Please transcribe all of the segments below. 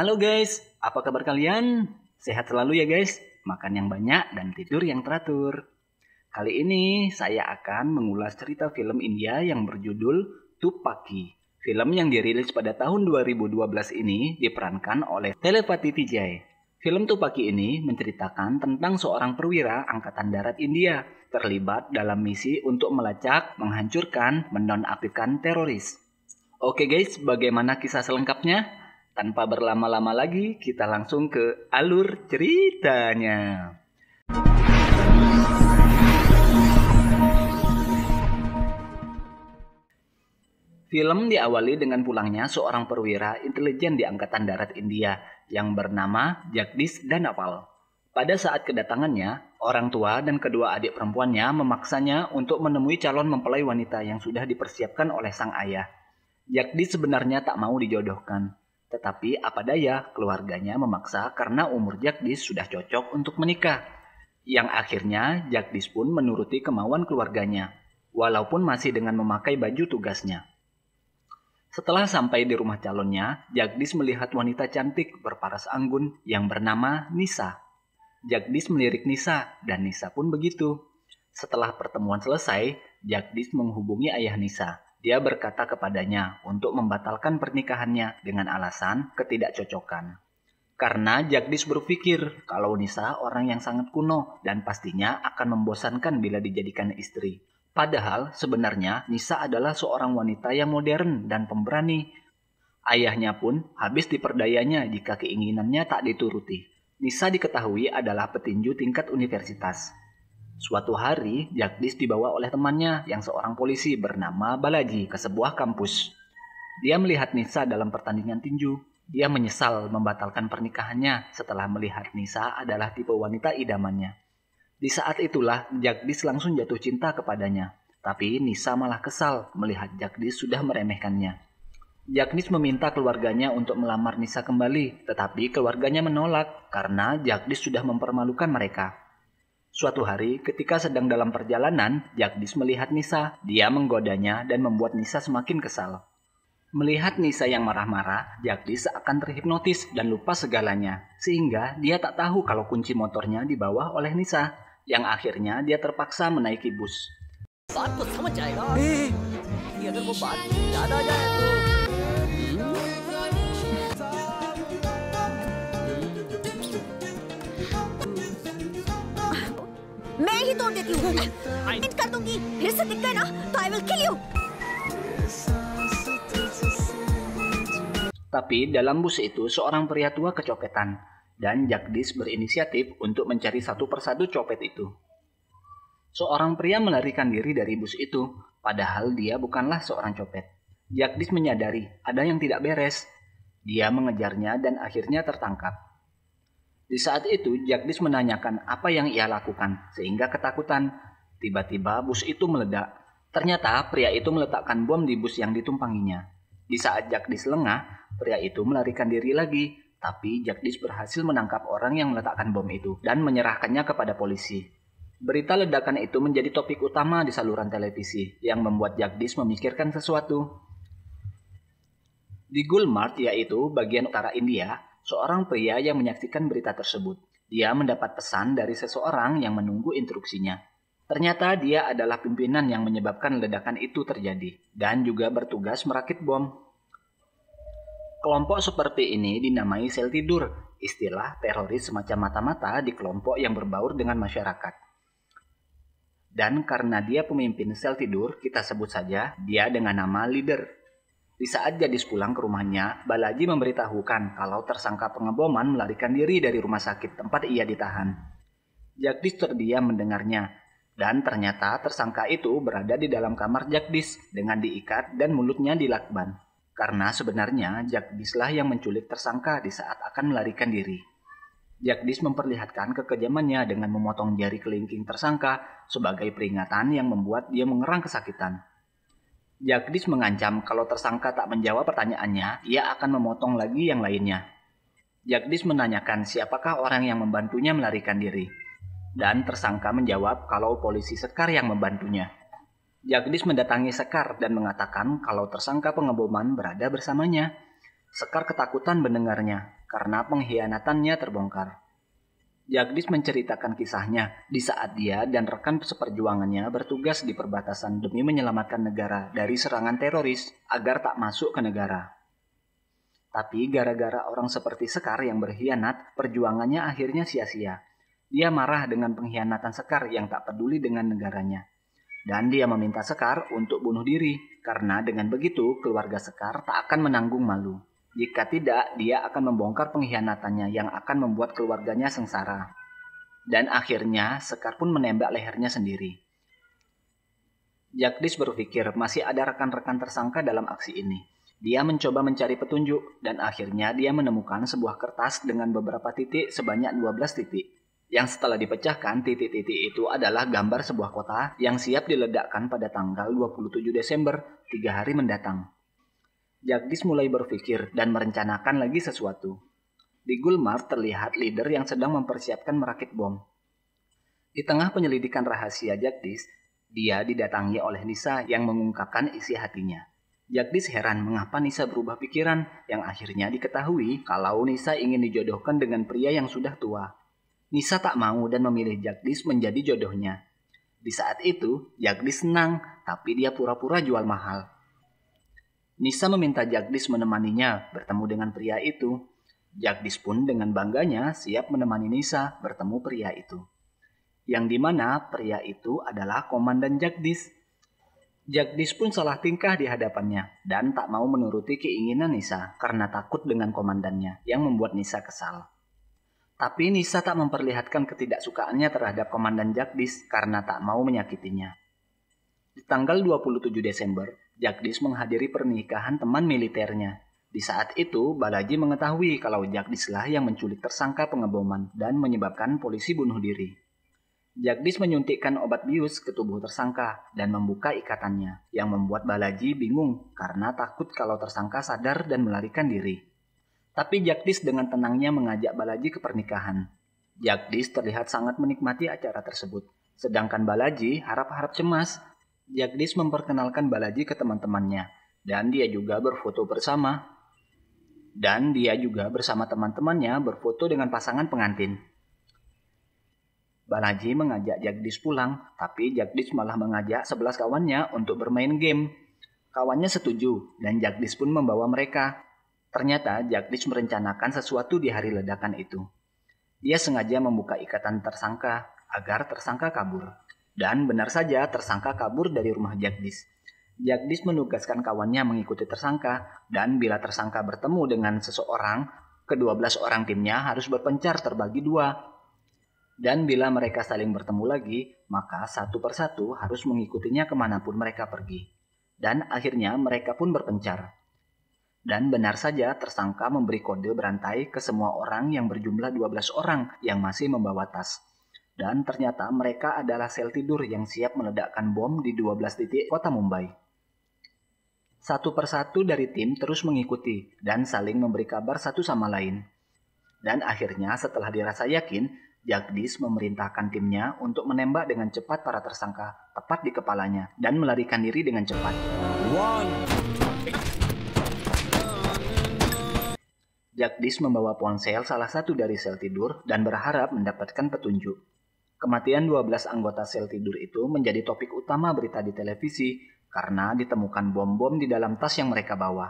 Halo guys, apa kabar kalian? Sehat selalu ya guys, makan yang banyak dan tidur yang teratur. Kali ini saya akan mengulas cerita film India yang berjudul Tupaki. Film yang dirilis pada tahun 2012 ini diperankan oleh Telepati Vijay. Film Tupaki ini menceritakan tentang seorang perwira Angkatan Darat India terlibat dalam misi untuk melacak, menghancurkan, menonaktifkan teroris. Oke guys, bagaimana kisah selengkapnya? Tanpa berlama-lama lagi, kita langsung ke alur ceritanya. Film diawali dengan pulangnya seorang perwira intelijen di Angkatan Darat India yang bernama Jagdish Dhanapal. Pada saat kedatangannya, orang tua dan kedua adik perempuannya memaksanya untuk menemui calon mempelai wanita yang sudah dipersiapkan oleh sang ayah. Jagdish sebenarnya tak mau dijodohkan, tetapi apa daya keluarganya memaksa karena umur Jagdish sudah cocok untuk menikah. Yang akhirnya Jagdish pun menuruti kemauan keluarganya, walaupun masih dengan memakai baju tugasnya. Setelah sampai di rumah calonnya, Jagdish melihat wanita cantik berparas anggun yang bernama Nisa. Jagdish melirik Nisa dan Nisa pun begitu. Setelah pertemuan selesai, Jagdish menghubungi ayah Nisa. Dia berkata kepadanya untuk membatalkan pernikahannya dengan alasan ketidakcocokan. Karena Jagdish berpikir kalau Nisa orang yang sangat kuno dan pastinya akan membosankan bila dijadikan istri. Padahal sebenarnya Nisa adalah seorang wanita yang modern dan pemberani. Ayahnya pun habis diperdayanya jika keinginannya tak dituruti. Nisa diketahui adalah petinju tingkat universitas. Suatu hari, Jagdish dibawa oleh temannya yang seorang polisi bernama Balaji ke sebuah kampus. Dia melihat Nisa dalam pertandingan tinju. Dia menyesal membatalkan pernikahannya setelah melihat Nisa adalah tipe wanita idamannya. Di saat itulah Jagdish langsung jatuh cinta kepadanya. Tapi Nisa malah kesal melihat Jagdish sudah meremehkannya. Jagdish meminta keluarganya untuk melamar Nisa kembali, tetapi keluarganya menolak karena Jagdish sudah mempermalukan mereka. Suatu hari ketika sedang dalam perjalanan, Jagdish melihat Nisa. Dia menggodanya dan membuat Nisa semakin kesal. Melihat Nisa yang marah-marah, Jagdish akan terhipnotis dan lupa segalanya, sehingga dia tak tahu kalau kunci motornya dibawa oleh Nisa, yang akhirnya dia terpaksa menaiki bus. मैं ही तोड़ देती हूँ। हिट कर दूंगी। फिर से दिख गए ना तो I will kill you। Tapi dalam bus itu seorang pria tua kecopetan, dan Jagdish berinisiatif untuk mencari satu persatu copet itu. Seorang pria melarikan diri dari bus itu, padahal dia bukanlah seorang copet. Jagdish menyadari ada yang tidak beres. Dia mengejarnya dan akhirnya tertangkap. Di saat itu Jagdish menanyakan apa yang ia lakukan, sehingga ketakutan. Tiba-tiba bus itu meledak. Ternyata pria itu meletakkan bom di bus yang ditumpanginya. Di saat Jagdish lengah, pria itu melarikan diri lagi. Tapi Jagdish berhasil menangkap orang yang meletakkan bom itu dan menyerahkannya kepada polisi. Berita ledakan itu menjadi topik utama di saluran televisi yang membuat Jagdish memikirkan sesuatu. Di Gulmarg, yaitu bagian utara India, seorang pria yang menyaksikan berita tersebut. Dia mendapat pesan dari seseorang yang menunggu instruksinya. Ternyata dia adalah pimpinan yang menyebabkan ledakan itu terjadi dan juga bertugas merakit bom. Kelompok seperti ini dinamai sel tidur, istilah teroris semacam mata-mata di kelompok yang berbaur dengan masyarakat. Dan karena dia pemimpin sel tidur, kita sebut saja dia dengan nama leader. Di saat Jagdish pulang ke rumahnya, Balaji memberitahukan kalau tersangka pengeboman melarikan diri dari rumah sakit tempat ia ditahan. Jagdish terdiam mendengarnya, dan ternyata tersangka itu berada di dalam kamar Jagdish dengan diikat dan mulutnya dilakban. Karena sebenarnya Jagdishlah yang menculik tersangka di saat akan melarikan diri. Jagdish memperlihatkan kekejamannya dengan memotong jari kelingking tersangka sebagai peringatan yang membuat dia mengerang kesakitan. Jagdish mengancam kalau tersangka tak menjawab pertanyaannya, ia akan memotong lagi yang lainnya. Jagdish menanyakan siapakah orang yang membantunya melarikan diri. Dan tersangka menjawab kalau polisi Sekar yang membantunya. Jagdish mendatangi Sekar dan mengatakan kalau tersangka pengeboman berada bersamanya. Sekar ketakutan mendengarnya, karena pengkhianatannya terbongkar. Jagdish menceritakan kisahnya di saat dia dan rekan seperjuangannya bertugas di perbatasan demi menyelamatkan negara dari serangan teroris agar tak masuk ke negara. Tapi gara-gara orang seperti Sekar yang berkhianat, perjuangannya akhirnya sia-sia. Dia marah dengan pengkhianatan Sekar yang tak peduli dengan negaranya. Dan dia meminta Sekar untuk bunuh diri, karena dengan begitu keluarga Sekar tak akan menanggung malu. Jika tidak, dia akan membongkar pengkhianatannya yang akan membuat keluarganya sengsara. Dan akhirnya, Sekar pun menembak lehernya sendiri. Jagdish berpikir masih ada rekan-rekan tersangka dalam aksi ini. Dia mencoba mencari petunjuk, dan akhirnya dia menemukan sebuah kertas dengan beberapa titik sebanyak 12 titik. Yang setelah dipecahkan, titik-titik itu adalah gambar sebuah kota yang siap diledakkan pada tanggal 27 Desember, 3 hari mendatang. Jagdish mulai berpikir dan merencanakan lagi sesuatu. Di Gulmarg terlihat leader yang sedang mempersiapkan merakit bom. Di tengah penyelidikan rahasia Jagdish, dia didatangi oleh Nisa yang mengungkapkan isi hatinya. Jagdish heran mengapa Nisa berubah pikiran, yang akhirnya diketahui kalau Nisa ingin dijodohkan dengan pria yang sudah tua. Nisa tak mau dan memilih Jagdish menjadi jodohnya. Di saat itu, Jagdish senang, tapi dia pura-pura jual mahal. Nisa meminta Jagdish menemaninya bertemu dengan pria itu. Jagdish pun dengan bangganya siap menemani Nisa bertemu pria itu. Yang dimana pria itu adalah Komandan Jagdish. Jagdish pun salah tingkah di hadapannya dan tak mau menuruti keinginan Nisa karena takut dengan komandannya yang membuat Nisa kesal. Tapi Nisa tak memperlihatkan ketidaksukaannya terhadap Komandan Jagdish karena tak mau menyakitinya. Di tanggal 27 Desember, Jagdish menghadiri pernikahan teman militernya. Di saat itu, Balaji mengetahui kalau Jagdish lah yang menculik tersangka pengeboman dan menyebabkan polisi bunuh diri. Jagdish menyuntikkan obat bius ke tubuh tersangka dan membuka ikatannya, yang membuat Balaji bingung karena takut kalau tersangka sadar dan melarikan diri. Tapi Jagdish dengan tenangnya mengajak Balaji ke pernikahan. Jagdish terlihat sangat menikmati acara tersebut, sedangkan Balaji harap-harap cemas. Jagdish memperkenalkan Balaji ke teman-temannya, dan dia juga berfoto bersama. Dan dia juga bersama teman-temannya berfoto dengan pasangan pengantin. Balaji mengajak Jagdish pulang, tapi Jagdish malah mengajak 11 kawannya untuk bermain game. Kawannya setuju, dan Jagdish pun membawa mereka. Ternyata Jagdish merencanakan sesuatu di hari ledakan itu. Dia sengaja membuka ikatan tersangka agar tersangka kabur. Dan benar saja tersangka kabur dari rumah Jagdish. Jagdish menugaskan kawannya mengikuti tersangka, dan bila tersangka bertemu dengan seseorang, ke-12 orang timnya harus berpencar terbagi 2. Dan bila mereka saling bertemu lagi, maka satu persatu harus mengikutinya kemanapun mereka pergi. Dan akhirnya mereka pun berpencar. Dan benar saja tersangka memberi kode berantai ke semua orang yang berjumlah 12 orang yang masih membawa tas. Dan ternyata mereka adalah sel tidur yang siap meledakkan bom di 12 titik kota Mumbai. Satu persatu dari tim terus mengikuti dan saling memberi kabar satu sama lain. Dan akhirnya setelah dirasa yakin, Jagdish memerintahkan timnya untuk menembak dengan cepat para tersangka tepat di kepalanya dan melarikan diri dengan cepat. Jagdish membawa ponsel salah satu dari sel tidur dan berharap mendapatkan petunjuk. Kematian 12 anggota sel tidur itu menjadi topik utama berita di televisi karena ditemukan bom-bom di dalam tas yang mereka bawa.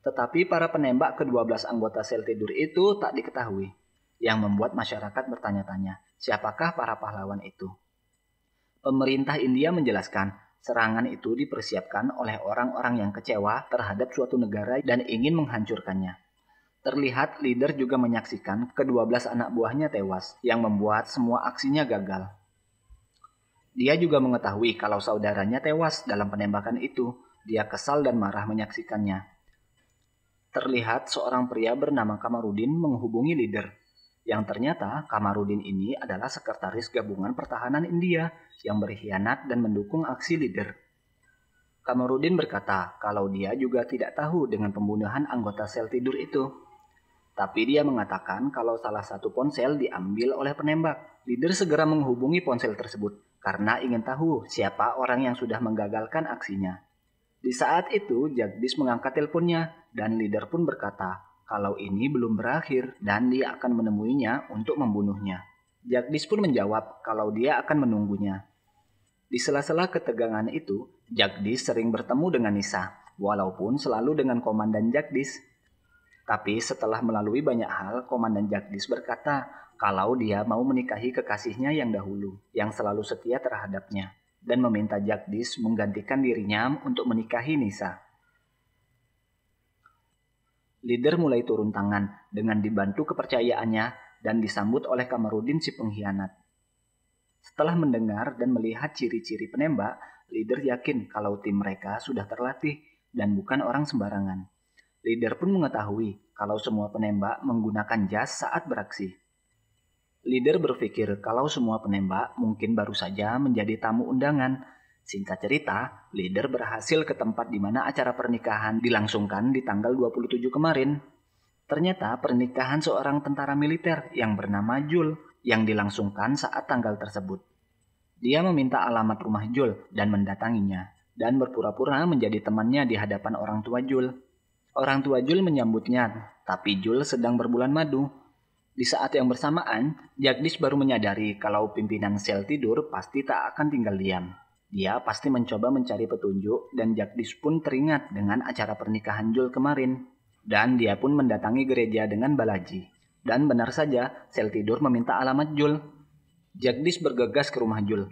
Tetapi para penembak ke-12 anggota sel tidur itu tak diketahui, yang membuat masyarakat bertanya-tanya, siapakah para pahlawan itu? Pemerintah India menjelaskan, serangan itu dipersiapkan oleh orang-orang yang kecewa terhadap suatu negara dan ingin menghancurkannya. Terlihat leader juga menyaksikan ke-12 anak buahnya tewas, yang membuat semua aksinya gagal. Dia juga mengetahui kalau saudaranya tewas dalam penembakan itu. Dia kesal dan marah menyaksikannya. Terlihat seorang pria bernama Kamarudin menghubungi leader. Yang ternyata Kamarudin ini adalah sekretaris gabungan pertahanan India yang berkhianat dan mendukung aksi leader. Kamarudin berkata kalau dia juga tidak tahu dengan pembunuhan anggota sel tidur itu. Tapi dia mengatakan kalau salah satu ponsel diambil oleh penembak. Leader segera menghubungi ponsel tersebut karena ingin tahu siapa orang yang sudah menggagalkan aksinya. Di saat itu Jagdish mengangkat teleponnya dan leader pun berkata, kalau ini belum berakhir dan dia akan menemuinya untuk membunuhnya. Jagdish pun menjawab kalau dia akan menunggunya. Di sela-sela ketegangan itu, Jagdish sering bertemu dengan Nisa, walaupun selalu dengan Komandan Jagdish. Tapi setelah melalui banyak hal, Komandan Jagdish berkata kalau dia mau menikahi kekasihnya yang dahulu, yang selalu setia terhadapnya, dan meminta Jagdish menggantikan dirinya untuk menikahi Nisa. Leader mulai turun tangan dengan dibantu kepercayaannya dan disambut oleh Kamarudin si pengkhianat. Setelah mendengar dan melihat ciri-ciri penembak, leader yakin kalau tim mereka sudah terlatih dan bukan orang sembarangan. Leader pun mengetahui kalau semua penembak menggunakan jas saat beraksi. Leader berpikir kalau semua penembak mungkin baru saja menjadi tamu undangan. Singkat cerita, leader berhasil ke tempat di mana acara pernikahan dilangsungkan di tanggal 27 kemarin. Ternyata pernikahan seorang tentara militer yang bernama Jul yang dilangsungkan saat tanggal tersebut. Dia meminta alamat rumah Jul dan mendatanginya, dan berpura-pura menjadi temannya di hadapan orang tua Jul. Orang tua Jul menyambutnya, tapi Jul sedang berbulan madu. Di saat yang bersamaan, Jagdish baru menyadari kalau pimpinan sel tidur pasti tak akan tinggal diam. Dia pasti mencoba mencari petunjuk dan Jagdish pun teringat dengan acara pernikahan Jul kemarin. Dan dia pun mendatangi gereja dengan Balaji. Dan benar saja, sel tidur meminta alamat Jul. Jagdish bergegas ke rumah Jul.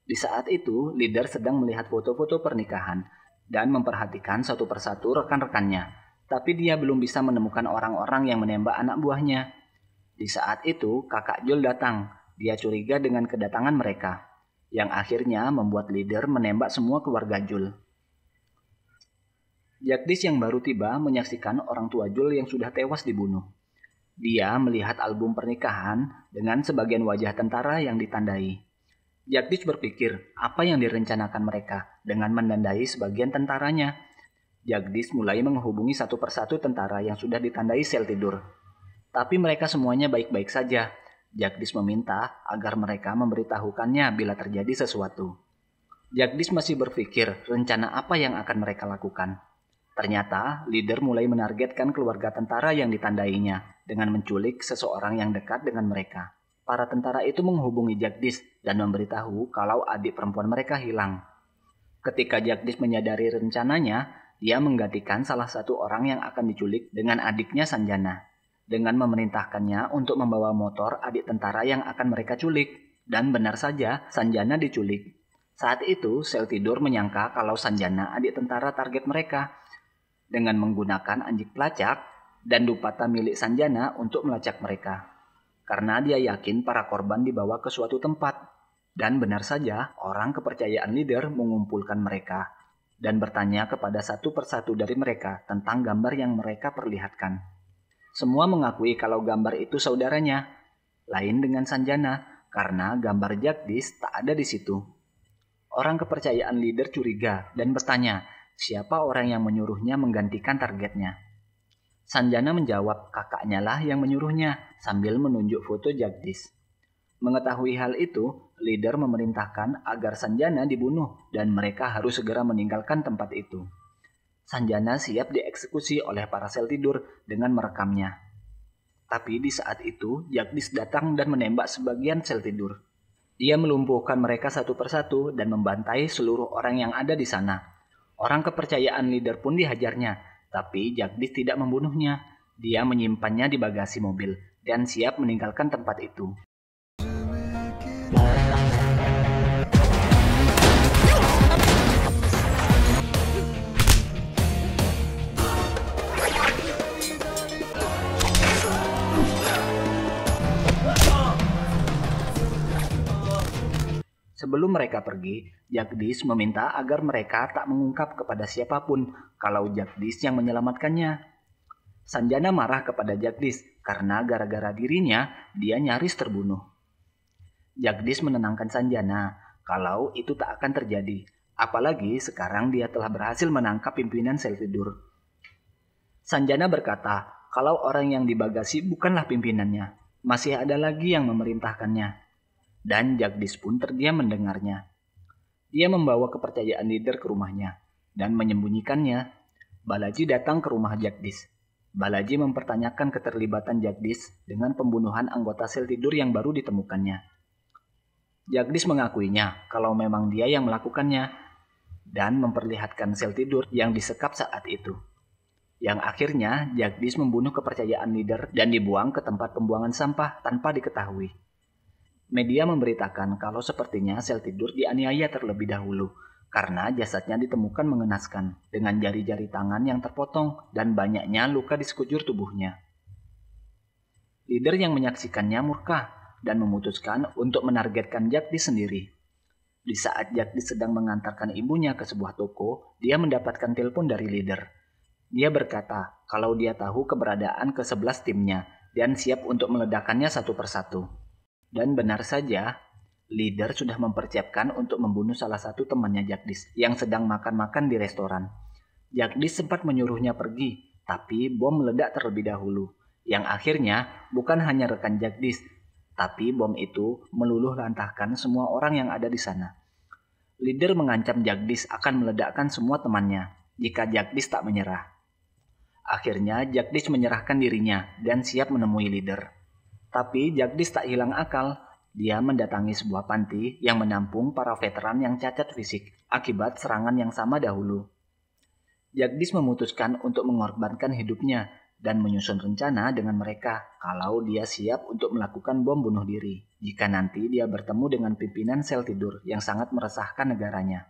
Di saat itu, leader sedang melihat foto-foto pernikahan dan memperhatikan satu persatu rekan-rekannya. Tapi dia belum bisa menemukan orang-orang yang menembak anak buahnya. Di saat itu, kakak Jul datang. Dia curiga dengan kedatangan mereka, yang akhirnya membuat leader menembak semua keluarga Jul. Jagdish yang baru tiba menyaksikan orang tua Jul yang sudah tewas dibunuh. Dia melihat album pernikahan dengan sebagian wajah tentara yang ditandai. Jagdish berpikir apa yang direncanakan mereka dengan menandai sebagian tentaranya. Jagdish mulai menghubungi satu persatu tentara yang sudah ditandai sel tidur. Tapi mereka semuanya baik-baik saja. Jagdish meminta agar mereka memberitahukannya bila terjadi sesuatu. Jagdish masih berpikir rencana apa yang akan mereka lakukan. Ternyata, leader mulai menargetkan keluarga tentara yang ditandainya dengan menculik seseorang yang dekat dengan mereka. Para tentara itu menghubungi Jagdish dan memberitahu kalau adik perempuan mereka hilang. Ketika Jagdish menyadari rencananya, dia menggantikan salah satu orang yang akan diculik dengan adiknya Sanjana, dengan memerintahkannya untuk membawa motor adik tentara yang akan mereka culik. Dan benar saja, Sanjana diculik. Saat itu, sel tidur menyangka kalau Sanjana adik tentara target mereka, dengan menggunakan anjing pelacak dan dupata milik Sanjana untuk melacak mereka. Karena dia yakin para korban dibawa ke suatu tempat. Dan benar saja, orang kepercayaan leader mengumpulkan mereka dan bertanya kepada satu persatu dari mereka tentang gambar yang mereka perlihatkan. Semua mengakui kalau gambar itu saudaranya, lain dengan Sanjana, karena gambar Jagdish tak ada di situ. Orang kepercayaan leader curiga dan bertanya, siapa orang yang menyuruhnya menggantikan targetnya? Sanjana menjawab kakaknya lah yang menyuruhnya sambil menunjuk foto Jagdish. Mengetahui hal itu, leader memerintahkan agar Sanjana dibunuh dan mereka harus segera meninggalkan tempat itu. Sanjana siap dieksekusi oleh para sel tidur dengan merekamnya. Tapi di saat itu, Jagdish datang dan menembak sebagian sel tidur. Dia melumpuhkan mereka satu persatu dan membantai seluruh orang yang ada di sana. Orang kepercayaan leader pun dihajarnya, tapi Jagdish tidak membunuhnya. Dia menyimpannya di bagasi mobil dan siap meninggalkan tempat itu. Sebelum mereka pergi, Jagdish meminta agar mereka tak mengungkap kepada siapapun kalau Jagdish yang menyelamatkannya. Sanjana marah kepada Jagdish karena gara-gara dirinya dia nyaris terbunuh. Jagdish menenangkan Sanjana kalau itu tak akan terjadi, apalagi sekarang dia telah berhasil menangkap pimpinan sel tidur. Sanjana berkata kalau orang yang di bagasi bukanlah pimpinannya, masih ada lagi yang memerintahkannya. Dan Jagdish pun terdiam mendengarnya. Dia membawa kepercayaan leader ke rumahnya dan menyembunyikannya. Balaji datang ke rumah Jagdish. Balaji mempertanyakan keterlibatan Jagdish dengan pembunuhan anggota sel tidur yang baru ditemukannya. Jagdish mengakuinya kalau memang dia yang melakukannya dan memperlihatkan sel tidur yang disekap saat itu. Yang akhirnya Jagdish membunuh kepercayaan leader dan dibuang ke tempat pembuangan sampah tanpa diketahui. Media memberitakan kalau sepertinya sel tidur dianiaya terlebih dahulu karena jasadnya ditemukan mengenaskan dengan jari-jari tangan yang terpotong dan banyaknya luka di sekujur tubuhnya. Leader yang menyaksikannya murka dan memutuskan untuk menargetkan Jagdish sendiri. Di saat Jagdish sedang mengantarkan ibunya ke sebuah toko, dia mendapatkan telepon dari leader. Dia berkata kalau dia tahu keberadaan ke-11 timnya dan siap untuk meledakannya satu persatu. Dan benar saja, leader sudah mempersiapkan untuk membunuh salah satu temannya Jagdish yang sedang makan-makan di restoran. Jagdish sempat menyuruhnya pergi, tapi bom meledak terlebih dahulu. Yang akhirnya bukan hanya rekan Jagdish, tapi bom itu meluluh lantahkan semua orang yang ada di sana. Leader mengancam Jagdish akan meledakkan semua temannya jika Jagdish tak menyerah. Akhirnya Jagdish menyerahkan dirinya dan siap menemui leader. Tapi Jagdish tak hilang akal. Dia mendatangi sebuah panti yang menampung para veteran yang cacat fisik akibat serangan yang sama dahulu. Jagdish memutuskan untuk mengorbankan hidupnya dan menyusun rencana dengan mereka kalau dia siap untuk melakukan bom bunuh diri jika nanti dia bertemu dengan pimpinan sel tidur yang sangat meresahkan negaranya.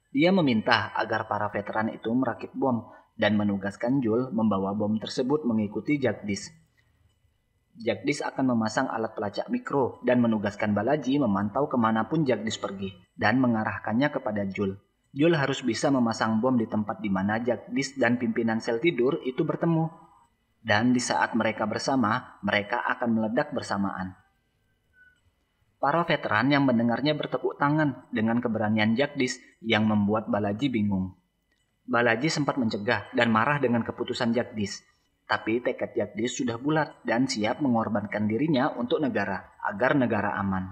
Dia meminta agar para veteran itu merakit bom dan menugaskan Jul membawa bom tersebut mengikuti Jagdish. Jagdish akan memasang alat pelacak mikro dan menugaskan Balaji memantau kemanapun Jagdish pergi dan mengarahkannya kepada Jul. Jul harus bisa memasang bom di tempat di mana Jagdish dan pimpinan sel tidur itu bertemu. Dan di saat mereka bersama, mereka akan meledak bersamaan. Para veteran yang mendengarnya bertepuk tangan dengan keberanian Jagdish yang membuat Balaji bingung. Balaji sempat mencegah dan marah dengan keputusan Jagdish. Tapi tekad Jagdish sudah bulat dan siap mengorbankan dirinya untuk negara, agar negara aman.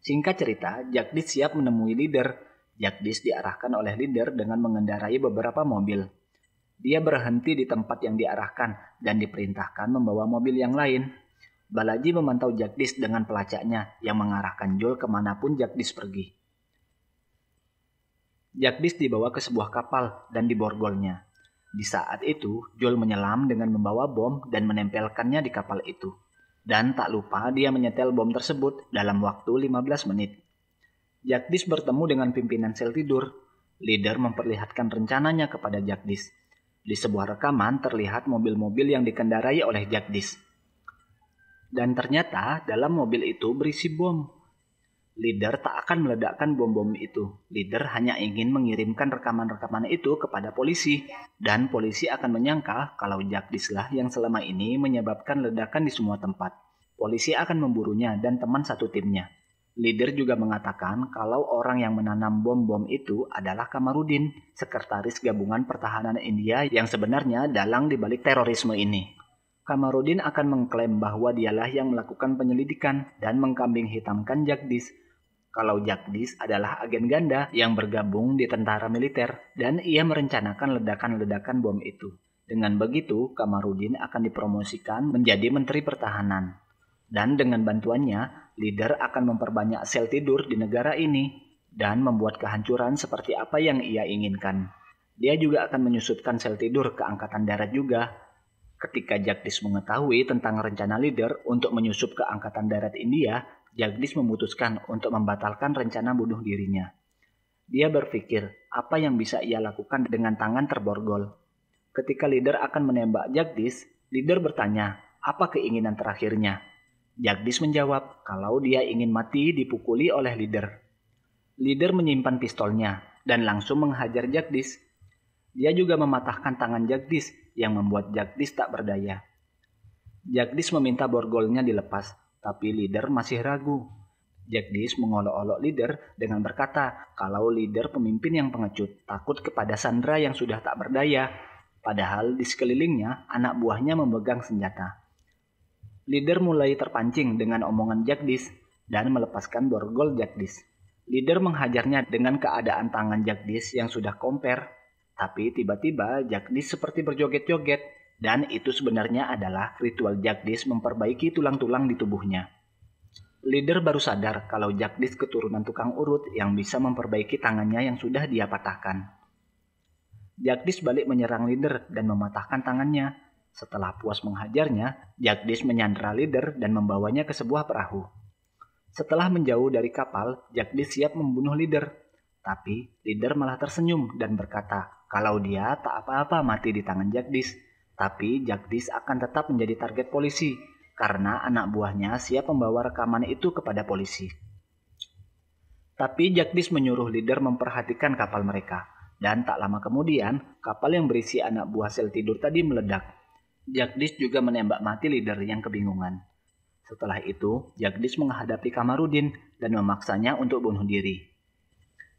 Singkat cerita, Jagdish siap menemui leader. Jagdish diarahkan oleh leader dengan mengendarai beberapa mobil. Dia berhenti di tempat yang diarahkan dan diperintahkan membawa mobil yang lain. Balaji memantau Jagdish dengan pelacaknya yang mengarahkan Jul kemanapun Jagdish pergi. Jagdish dibawa ke sebuah kapal dan diborgolnya. Di saat itu, Jul menyelam dengan membawa bom dan menempelkannya di kapal itu. Dan tak lupa dia menyetel bom tersebut dalam waktu 15 menit. Jagdish bertemu dengan pimpinan sel tidur. Leader memperlihatkan rencananya kepada Jagdish. Di sebuah rekaman terlihat mobil-mobil yang dikendarai oleh Jagdish. Dan ternyata dalam mobil itu berisi bom. Leader tak akan meledakkan bom-bom itu. Leader hanya ingin mengirimkan rekaman-rekaman itu kepada polisi. Dan polisi akan menyangka kalau Jagdish lah yang selama ini menyebabkan ledakan di semua tempat. Polisi akan memburunya dan teman satu timnya. Leader juga mengatakan kalau orang yang menanam bom-bom itu adalah Kamarudin, sekretaris gabungan pertahanan India yang sebenarnya dalang di balik terorisme ini. Kamarudin akan mengklaim bahwa dialah yang melakukan penyelidikan dan mengkambing hitamkan Jagdish. Kalau Jagdish adalah agen ganda yang bergabung di tentara militer dan ia merencanakan ledakan-ledakan bom itu. Dengan begitu, Kamarudin akan dipromosikan menjadi Menteri Pertahanan. Dan dengan bantuannya, leader akan memperbanyak sel tidur di negara ini dan membuat kehancuran seperti apa yang ia inginkan. Dia juga akan menyusupkan sel tidur ke Angkatan Darat juga. Ketika Jagdish mengetahui tentang rencana leader untuk menyusup ke Angkatan Darat India, Jagdish memutuskan untuk membatalkan rencana bunuh dirinya. Dia berpikir apa yang bisa ia lakukan dengan tangan terborgol. Ketika leader akan menembak Jagdish, leader bertanya, apa keinginan terakhirnya? Jagdish menjawab kalau dia ingin mati dipukuli oleh leader. Leader menyimpan pistolnya dan langsung menghajar Jagdish. Dia juga mematahkan tangan Jagdish yang membuat Jagdish tak berdaya. Jagdish meminta borgolnya dilepas, tapi leader masih ragu. Jagdish mengolok-olok leader dengan berkata kalau leader pemimpin yang pengecut, takut kepada Sandra yang sudah tak berdaya. Padahal di sekelilingnya anak buahnya memegang senjata. Leader mulai terpancing dengan omongan Jagdish dan melepaskan borgol Jagdish. Leader menghajarnya dengan keadaan tangan Jagdish yang sudah komper. Tapi tiba-tiba Jagdish seperti berjoget-joget, dan itu sebenarnya adalah ritual Jagdish memperbaiki tulang-tulang di tubuhnya. Leader baru sadar kalau Jagdish keturunan tukang urut yang bisa memperbaiki tangannya yang sudah dia patahkan. Jagdish balik menyerang leader dan mematahkan tangannya. Setelah puas menghajarnya, Jagdish menyandera leader dan membawanya ke sebuah perahu. Setelah menjauh dari kapal, Jagdish siap membunuh leader. Tapi leader malah tersenyum dan berkata kalau dia tak apa-apa mati di tangan Jagdish. Tapi Jagdish akan tetap menjadi target polisi karena anak buahnya siap membawa rekaman itu kepada polisi. Tapi Jagdish menyuruh leader memperhatikan kapal mereka. Dan tak lama kemudian, kapal yang berisi anak buah sel tidur tadi meledak. Jagdish juga menembak mati leader yang kebingungan. Setelah itu, Jagdish menghadapi Kamarudin dan memaksanya untuk bunuh diri.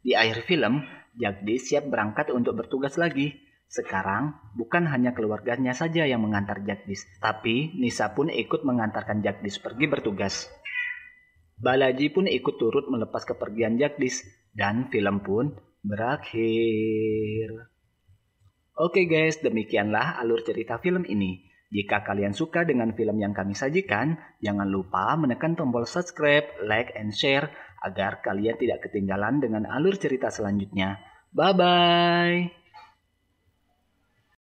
Di akhir film, Jagdish siap berangkat untuk bertugas lagi. Sekarang, bukan hanya keluarganya saja yang mengantar Jagdish, tapi Nisa pun ikut mengantarkan Jagdish pergi bertugas. Balaji pun ikut turut melepas kepergian Jagdish, dan film pun berakhir. Oke guys, demikianlah alur cerita film ini. Jika kalian suka dengan film yang kami sajikan, jangan lupa menekan tombol subscribe, like, and share agar kalian tidak ketinggalan dengan alur cerita selanjutnya. Bye-bye!